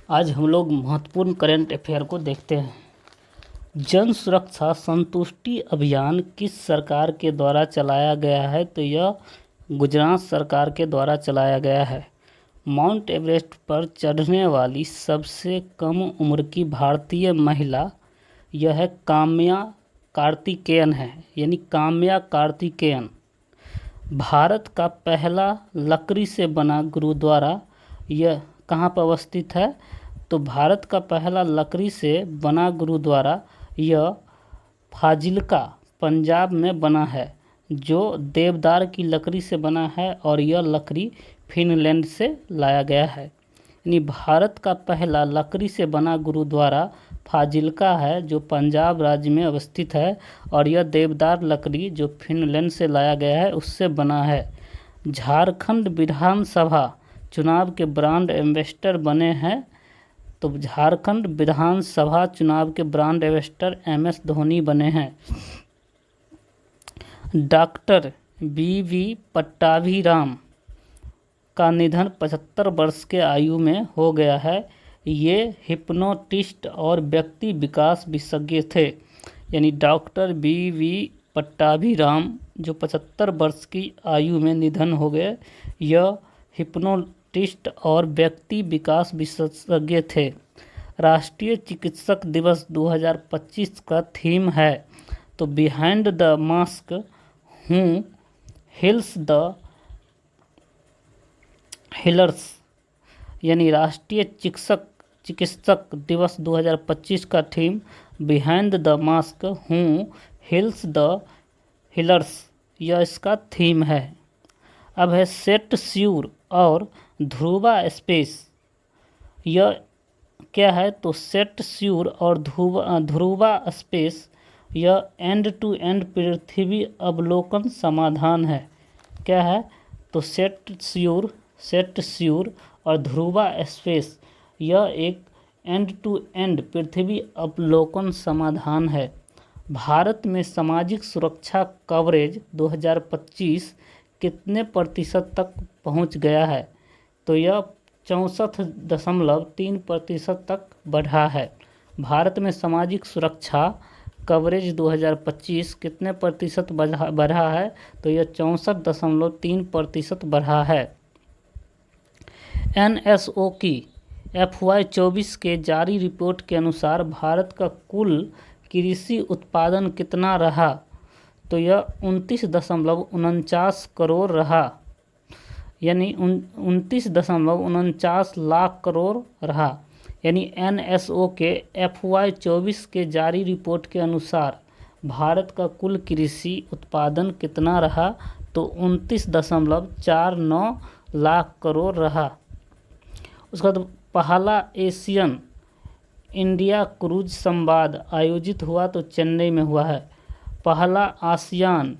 आज हम लोग महत्वपूर्ण करंट अफेयर को देखते हैं। जन सुरक्षा संतुष्टि अभियान किस सरकार के द्वारा चलाया गया है? तो यह गुजरात सरकार के द्वारा चलाया गया है। माउंट एवरेस्ट पर चढ़ने वाली सबसे कम उम्र की भारतीय महिला यह है काम्या कार्तिकेयन है, यानी काम्या कार्तिकेयन। भारत का पहला लकड़ी से बना गुरुद्वारा यह कहाँ पर अवस्थित है? तो भारत का पहला लकड़ी से बना गुरुद्वारा यह फाजिल्का पंजाब में बना है, जो देवदार की लकड़ी से बना है और यह लकड़ी फिनलैंड से लाया गया है। यानी भारत का पहला लकड़ी से बना गुरुद्वारा फाजिल्का है, जो पंजाब राज्य में अवस्थित है, और यह देवदार लकड़ी जो फिनलैंड से लाया गया है उससे बना है। झारखंड विधानसभा चुनाव के ब्रांड एम्बेसडर बने हैं। तो झारखंड विधानसभा चुनाव के ब्रांड एम्बेसडर MS धोनी बने हैं। डॉक्टर BV पट्टाभिराम का निधन 75 वर्ष के आयु में हो गया है। ये हिप्नोटिस्ट और व्यक्ति विकास विशेषज्ञ थे। यानी डॉक्टर BV पट्टाभिराम जो 75 वर्ष की आयु में निधन हो गए, यह हिप्नोटिस्ट और व्यक्ति विकास विशेषज्ञ थे। राष्ट्रीय चिकित्सक दिवस 2025 का थीम है तो behind the mask who heels the healers. यानी राष्ट्रीय चिकित्सक दिवस 2025 का theme behind the mask who heels the healers, यह इसका थीम है। अब है सेट स्यूर और ध्रुवा स्पेस। यह क्या है? तो सेट स्यूर और ध्रुवा स्पेस यह एंड टू एंड पृथ्वी अवलोकन समाधान है। क्या है? तो सेट स्यूर और ध्रुवा स्पेस यह एक एंड टू एंड पृथ्वी अवलोकन समाधान है। भारत में सामाजिक सुरक्षा कवरेज 2025 कितने प्रतिशत तक पहुंच गया है? तो यह 64.3% तक बढ़ा है। भारत में सामाजिक सुरक्षा कवरेज 2025 कितने प्रतिशत बढ़ा है? तो यह 64.3% बढ़ा है। NSO की FY 24 के जारी रिपोर्ट के अनुसार भारत का कुल कृषि उत्पादन कितना रहा? तो यह 29.49 करोड़ रहा, यानी 29.49 लाख करोड़ रहा। यानी NSO के FY 24 के जारी रिपोर्ट के अनुसार भारत का कुल कृषि उत्पादन कितना रहा? तो 29.49 लाख करोड़ रहा। उसके बाद पहला एशियन इंडिया क्रूज संवाद आयोजित हुआ तो चेन्नई में हुआ है। पहला एशियन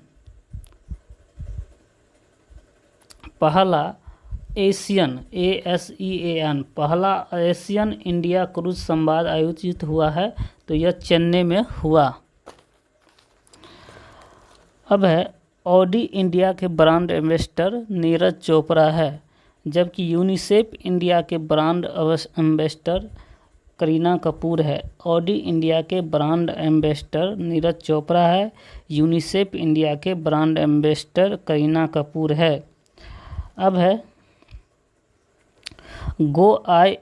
ASEAN पहला एशियन इंडिया क्रूज संवाद आयोजित हुआ है तो यह चेन्नई में हुआ। अब है ऑडी इंडिया के ब्रांड एम्बेसडर नीरज चोपड़ा है, जबकि यूनिसेफ इंडिया के ब्रांड एम्बेसडर करीना कपूर है। ऑडी इंडिया के ब्रांड एम्बेसडर नीरज चोपड़ा है, यूनिसेफ इंडिया के ब्रांड एम्बेसडर करीना कपूर है। अब है गो आई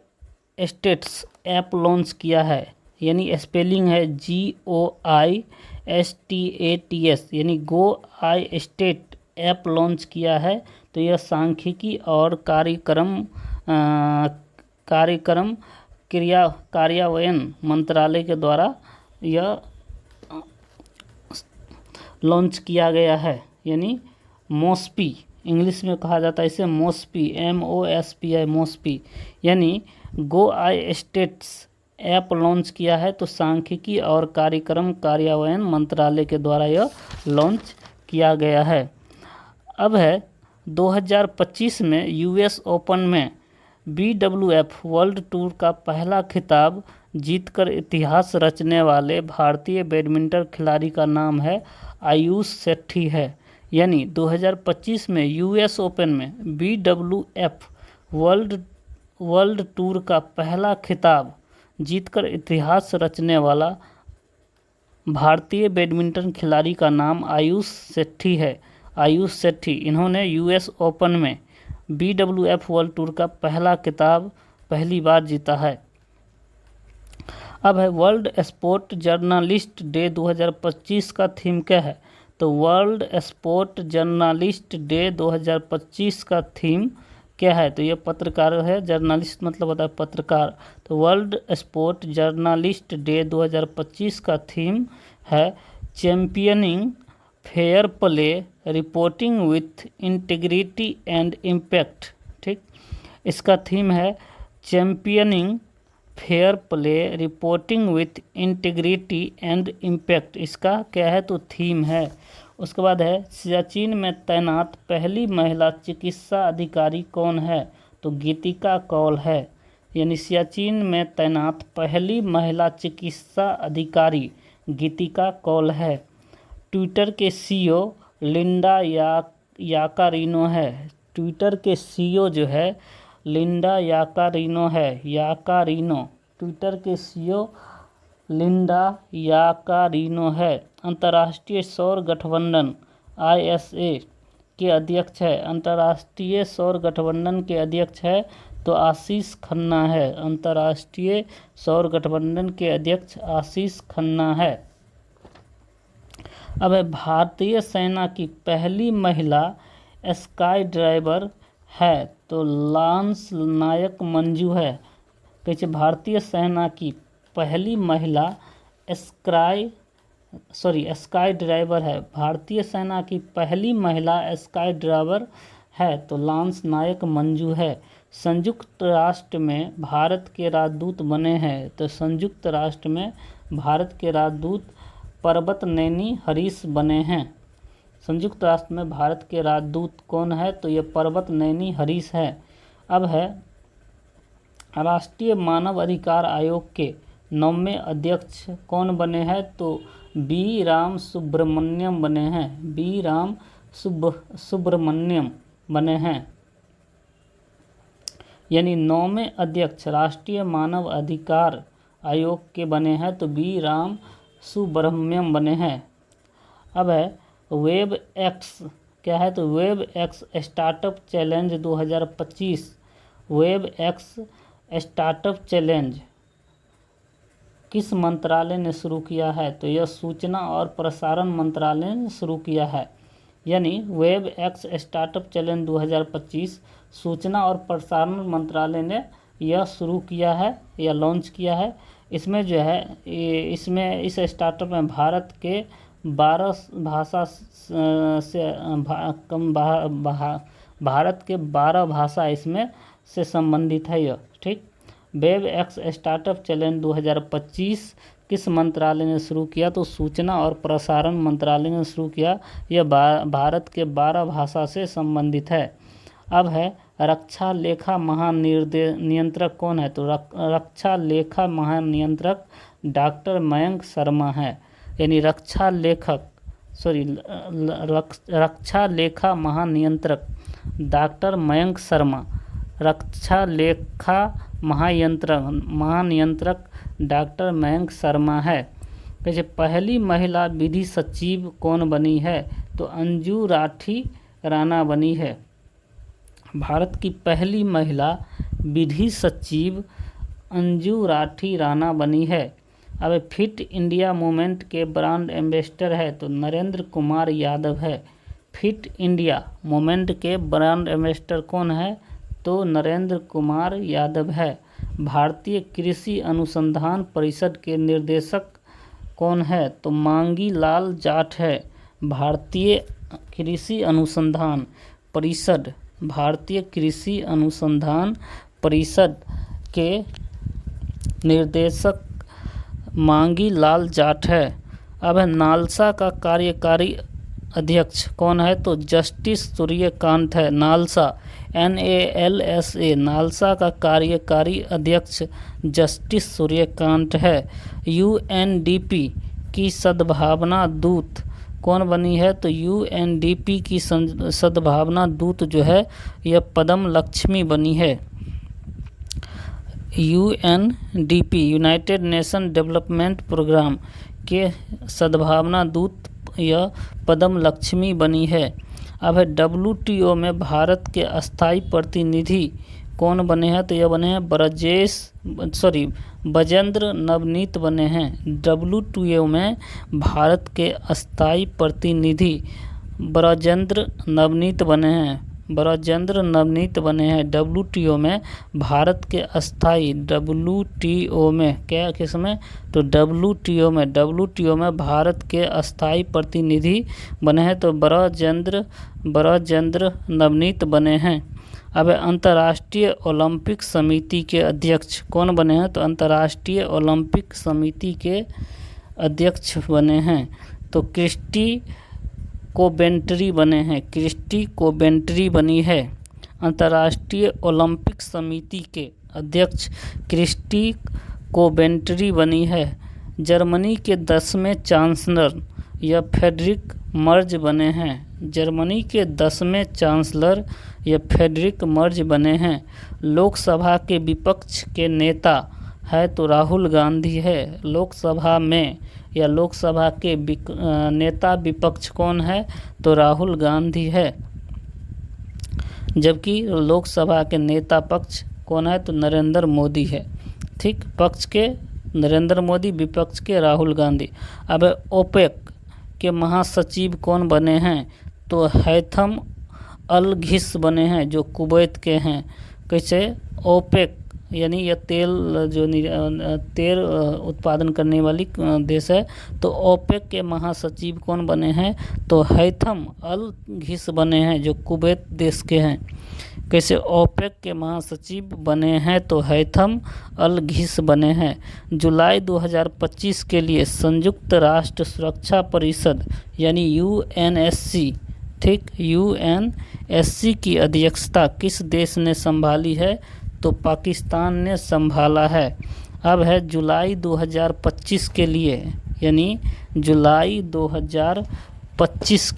स्टेट्स ऐप लॉन्च किया है, यानी स्पेलिंग है GOISTATS, यानी गो आई स्टेट ऐप लॉन्च किया है। तो यह सांख्यिकी और कार्यान्वयन मंत्रालय के द्वारा यह लॉन्च किया गया है। यानी मोस्पी इंग्लिश में कहा जाता है इसे मोस्पी, MOSPI मोस्पी। यानी गो आई स्टेट्स ऐप लॉन्च किया है तो सांख्यिकी और कार्यान्वयन मंत्रालय के द्वारा यह लॉन्च किया गया है। अब है 2025 में US ओपन में BWF वर्ल्ड टूर का पहला खिताब जीतकर इतिहास रचने वाले भारतीय बैडमिंटन खिलाड़ी का नाम है आयुष शेट्टी है। यानी 2025 में US ओपन में BWF वर्ल्ड वर्ल्ड टूर का पहला खिताब जीतकर इतिहास रचने वाला भारतीय बैडमिंटन खिलाड़ी का नाम आयुष शेट्टी है। आयुष शेट्टी, इन्होंने यूएस ओपन में BWF वर्ल्ड टूर का पहला खिताब पहली बार जीता है। अब है वर्ल्ड स्पोर्ट जर्नलिस्ट डे 2025 का थीम क्या है? तो वर्ल्ड स्पोर्ट जर्नलिस्ट डे 2025 का थीम क्या है? तो ये पत्रकार है, जर्नलिस्ट मतलब होता है पत्रकार। तो वर्ल्ड स्पोर्ट जर्नलिस्ट डे 2025 का थीम है championing fair play reporting with integrity and impact. ठीक, इसका थीम है championing fair play reporting with integrity and impact, इसका क्या है? तो थीम है। उसके बाद है सियाचिन में तैनात पहली महिला चिकित्सा अधिकारी कौन है? तो गीतिका कौल है। यानी सियाचिन में तैनात पहली महिला चिकित्सा अधिकारी गीतिका कौल है। ट्विटर के CEO लिंडा याकारिनो है। ट्विटर के CEO जो है लिंडा याकारिनो है। ट्विटर के CEO लिंडा याकारिनो है। अंतर्राष्ट्रीय सौर गठबंधन ISA के अध्यक्ष है। अंतर्राष्ट्रीय सौर गठबंधन के अध्यक्ष है तो आशीष खन्ना है। अंतर्राष्ट्रीय सौर गठबंधन के अध्यक्ष आशीष खन्ना है। अब है भारतीय सेना की पहली महिला स्काई ड्राइवर है तो लांस नायक मंजू है। कैसे भारतीय सेना की पहली महिला स्काई ड्राइवर है। भारतीय सेना की पहली महिला स्काई ड्राइवर है तो लांस नायक मंजू है। संयुक्त राष्ट्र में भारत के राजदूत बने हैं तो संयुक्त राष्ट्र में भारत के राजदूत पर्वत नैनी हरीश बने हैं। संयुक्त राष्ट्र में भारत के राजदूत कौन है? तो ये पर्वत नैनी हरीश है। अब है राष्ट्रीय मानव अधिकार आयोग के 9वें अध्यक्ष कौन बने हैं? तो बी राम सुब्रमण्यम बने हैं। बी राम सुब्रमण्यम बने हैं। यानी 9वें अध्यक्ष राष्ट्रीय मानव अधिकार आयोग के बने हैं तो बी राम सुब्रमण्यम बने हैं। अब है वेब एक्स क्या है? तो web x startup challenge 2025। Web x startup challenge किस मंत्रालय ने शुरू किया है? तो यह सूचना और प्रसारण मंत्रालय ने शुरू किया है। यानी वेब एक्स स्टार्टअप चैलेंज 2025 सूचना और प्रसारण मंत्रालय ने यह शुरू किया है या लॉन्च किया है। इसमें जो है इसमें इस स्टार्टअप में भारत के 12 भाषा से भारत के 12 भाषा इसमें से संबंधित है यह। ठीक, वेब एक्स स्टार्टअप चैलेंज 2025 किस मंत्रालय ने शुरू किया? तो सूचना और प्रसारण मंत्रालय ने शुरू किया। यह भारत के 12 भाषा से संबंधित है। अब है रक्षा लेखा महानियंत्रक कौन है? तो रक्षा लेखा महानियंत्रक डॉक्टर मयंक शर्मा है। यानी रक्षा लेखा महानियंत्रक डॉक्टर मयंक शर्मा। रक्षा लेखा महानियंत्रक डॉक्टर मयंक शर्मा है। वैसे पहली महिला विधि सचिव कौन बनी है? तो अंजू राठी राणा बनी है। भारत की पहली महिला विधि सचिव अंजू राठी राणा बनी है। अब फिट इंडिया मूवमेंट के ब्रांड एम्बेसडर है तो नरेंद्र कुमार यादव है। फिट इंडिया मूवमेंट के ब्रांड एम्बेसडर कौन है? तो नरेंद्र कुमार यादव है। भारतीय कृषि अनुसंधान परिषद के निर्देशक कौन है? तो मांगी लाल जाट है। भारतीय कृषि अनुसंधान परिषद के निर्देशक मांगी लाल जाट है। अब है नालसा का कार्यकारी अध्यक्ष कौन है? तो जस्टिस सूर्यकांत है। नालसा NALSA नालसा का कार्यकारी अध्यक्ष जस्टिस सूर्यकांत है। UNDP की सद्भावना दूत कौन बनी है? तो UNDP की सद्भावना दूत जो है यह पद्म लक्ष्मी बनी है। UNDP United Nation Development Programme के सद्भावना दूत यह पद्म लक्ष्मी बनी है। अब है WTO में भारत के अस्थाई प्रतिनिधि कौन बने हैं, तो यह बने हैं बजेंद्र नवनीत बने हैं। WTO में भारत के अस्थाई प्रतिनिधि ब्रजेंद्र नवनीत बने हैं। WTO में भारत के अस्थाई WTO में क्या किसमें, तो WTO में भारत के अस्थाई प्रतिनिधि बने हैं, तो ब्रजेंद्र नवनीत बने हैं। अब अंतर्राष्ट्रीय ओलंपिक समिति के अध्यक्ष कौन बने हैं, तो अंतर्राष्ट्रीय ओलंपिक समिति के अध्यक्ष बने हैं तो क्रिस्टी कोबेंट्री बनी है। अंतर्राष्ट्रीय ओलंपिक समिति के अध्यक्ष क्रिस्टी कोबेंट्री बनी है। जर्मनी के 10वें चांसलर या फ्रेडरिक मर्ज बने हैं। जर्मनी के 10वें चांसलर या फ्रेडरिक मर्ज बने हैं। लोकसभा के विपक्ष के नेता है तो राहुल गांधी है। लोकसभा में या लोकसभा के नेता विपक्ष कौन है, तो राहुल गांधी है। जबकि लोकसभा के नेता पक्ष कौन है, तो नरेंद्र मोदी है। ठीक, पक्ष के नरेंद्र मोदी, विपक्ष के राहुल गांधी। अब ओपेक के महासचिव कौन बने हैं, तो हैथम अल घिस बने हैं जो कुवैत के हैं। कैसे, ओपेक यानी यह तेल उत्पादन करने वाली देश है, तो ओपेक के महासचिव कौन बने हैं, तो हैथम अल घिस बने हैं जो कुवैत देश के हैं। कैसे ओपेक के महासचिव बने हैं, तो हैथम अल घिस बने हैं। जुलाई 2025 के लिए संयुक्त राष्ट्र सुरक्षा परिषद यानी UNSC, ठीक, UNSC की अध्यक्षता किस देश ने संभाली है, तो पाकिस्तान ने संभाला है। अब है जुलाई 2025 के लिए, यानी जुलाई 2025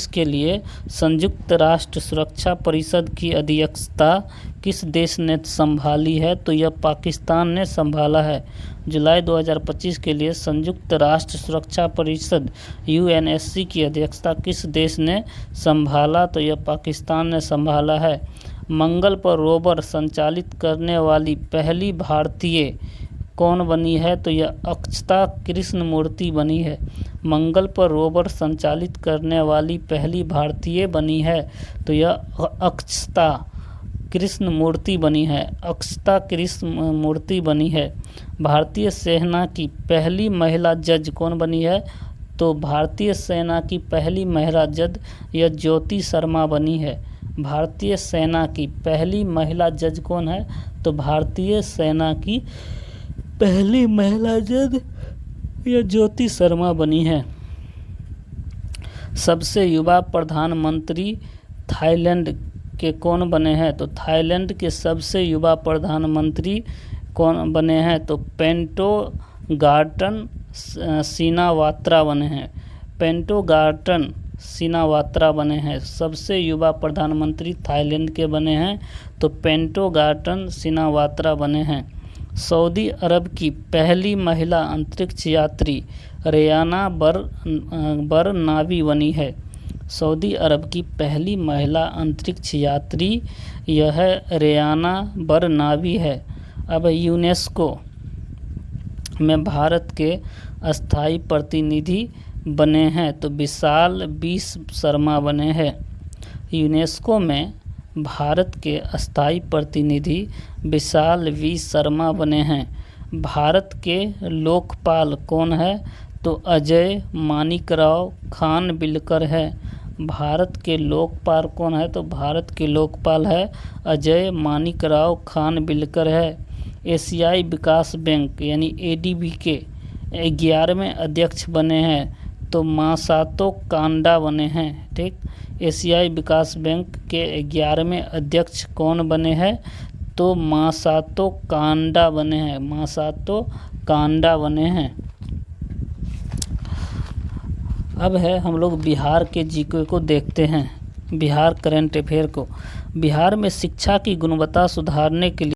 के लिए संयुक्त राष्ट्र सुरक्षा परिषद की अध्यक्षता किस देश ने संभाली है, तो यह पाकिस्तान ने संभाला है। जुलाई 2025 के लिए संयुक्त राष्ट्र सुरक्षा परिषद UNSC की अध्यक्षता किस देश ने संभाला, तो यह पाकिस्तान ने संभाला है। मंगल पर रोवर संचालित करने वाली पहली भारतीय कौन बनी है, तो यह अक्षता कृष्णमूर्ति बनी है। मंगल पर रोवर संचालित करने वाली पहली भारतीय बनी है, तो यह अक्षता कृष्णमूर्ति बनी है। भारतीय सेना की पहली महिला जज कौन बनी है, तो भारतीय सेना की पहली महिला जज यह ज्योति शर्मा बनी है। भारतीय सेना की पहली महिला जज कौन है, तो भारतीय सेना की पहली महिला जज यह ज्योति शर्मा बनी है। सबसे युवा प्रधानमंत्री थाईलैंड के कौन बने हैं, तो थाईलैंड के सबसे युवा प्रधानमंत्री कौन बने हैं, तो पेंटोगार्टन सिनावात्रा बने हैं। सबसे युवा प्रधानमंत्री थाईलैंड के बने हैं, तो पेंटोगार्टन सिनावात्रा बने हैं। सऊदी अरब की पहली महिला अंतरिक्ष यात्री रेयाना बरनावी बनी है। सऊदी अरब की पहली महिला अंतरिक्ष यात्री यह रेयाना बरनावी है। अब यूनेस्को में भारत के अस्थाई प्रतिनिधि बने हैं, तो विशाल बी शर्मा बने हैं। यूनेस्को में भारत के अस्थाई प्रतिनिधि विशाल वी शर्मा बने हैं। भारत के लोकपाल कौन है, तो अजय मानिकराव खानविलकर है। भारत के लोकपाल कौन है, तो भारत के लोकपाल है अजय मानिकराव खानविलकर है। एशियाई विकास बैंक यानी ADB के 11वें अध्यक्ष बने हैं, तो मासातो कांडा बने हैं। ठीक, एशियाई विकास बैंक के 11वें अध्यक्ष कौन बने हैं, तो मासातो कांडा बने हैं। अब है हम लोग बिहार के GK को देखते हैं, बिहार करंट अफेयर को। बिहार में शिक्षा की गुणवत्ता सुधारने के लिए